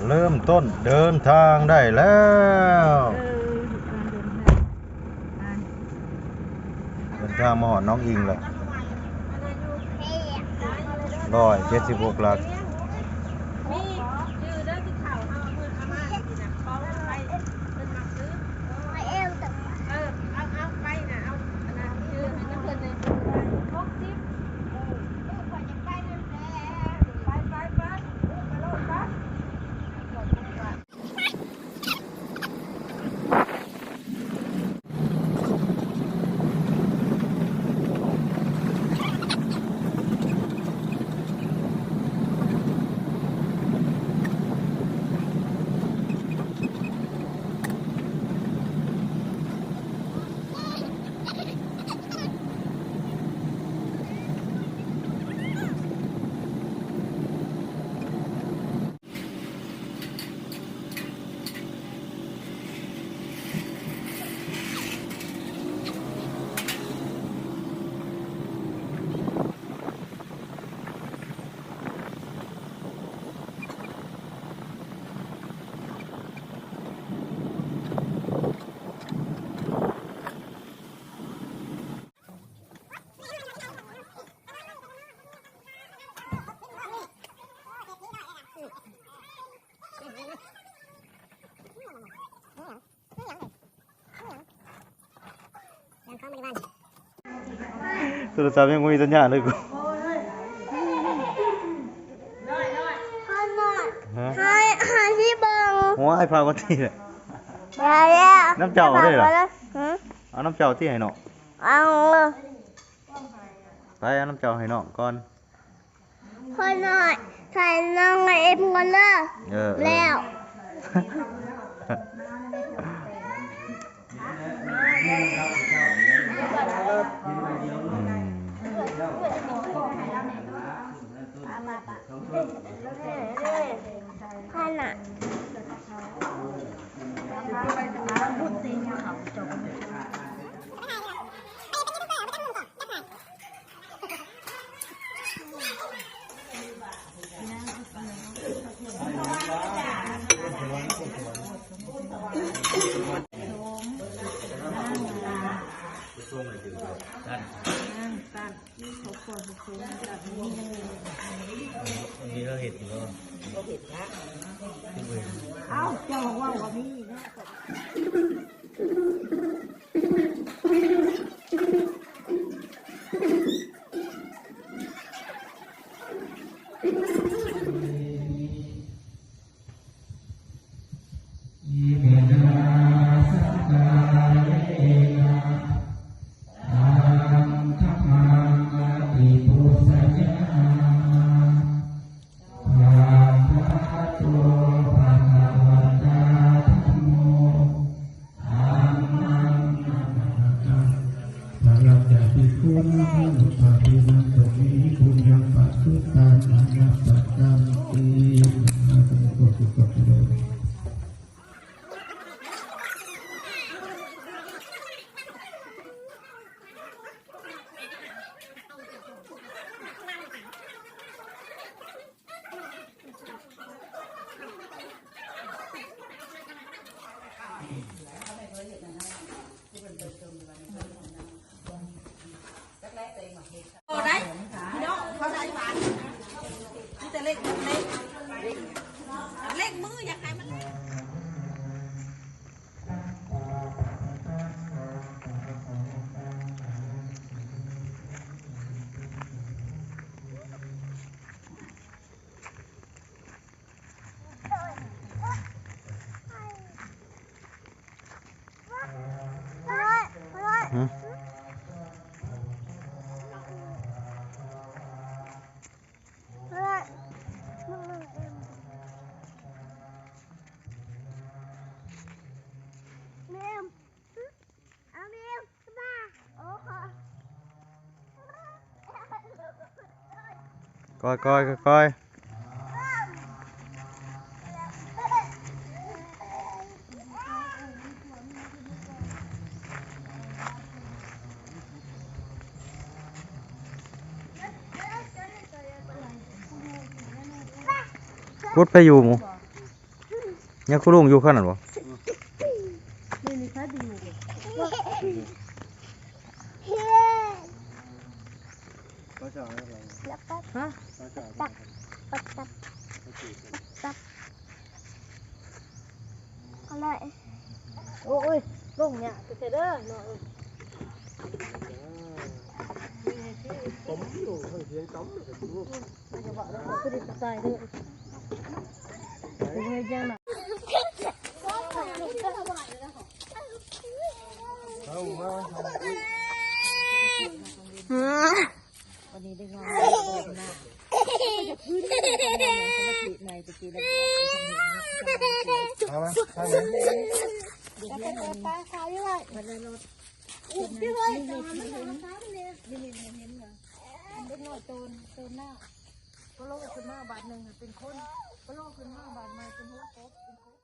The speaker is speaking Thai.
เริ่มต้นเดินทางได้แล้วเดินทางมาหอน้องอิงเลย176 หลักโทรศัพท์ยังไม่มีสัญญาณเลยกูให้ที่เบิ่งหัวไอ้พากันที่เลยน้ำเจ้าได้เหรอเอาน้ำเจ้าที่ให้น้องเอาเลยไปเอาน้ำเจ้าให้น้องก่อนคนหน่อยใส่น้องเอ็มก่อนเลยแล้วขนาดอันนี้เราเห็นอยู่แล้วเอ้าเจ้าว่าว่ามีนะได้พี่น้องเขาได้หวานนี่แต่เล็กมืออยากให้มันก้อย พุดไปอยู่หมูยังคุณลุงอยู่ขนาดบ่ ไม่มีใครไปอยู่เลย แล้วก็ ฮะ ตักตักตักตักอะไร โอ้ยลงเนี่ยจะเสร็จเด้อเนาะมันจะบอกแล้วคือดิตายเด้อเป็นไงจังน่ะวันนี้ได้งานหน้าพื้นที่ในตะกี้ได้แล้วก็ปลาขาวด้วย มันเลยรถ พี่เลยจอมันขาวขาวเลย เห็นเหรอเด็กน้อยโตนหน้าก็โลกขึ้นมาบาทหนึ่งเป็นคนก็โลกขึ้นมาบาทใหม่เป็นหัวโป๊กเป็นคน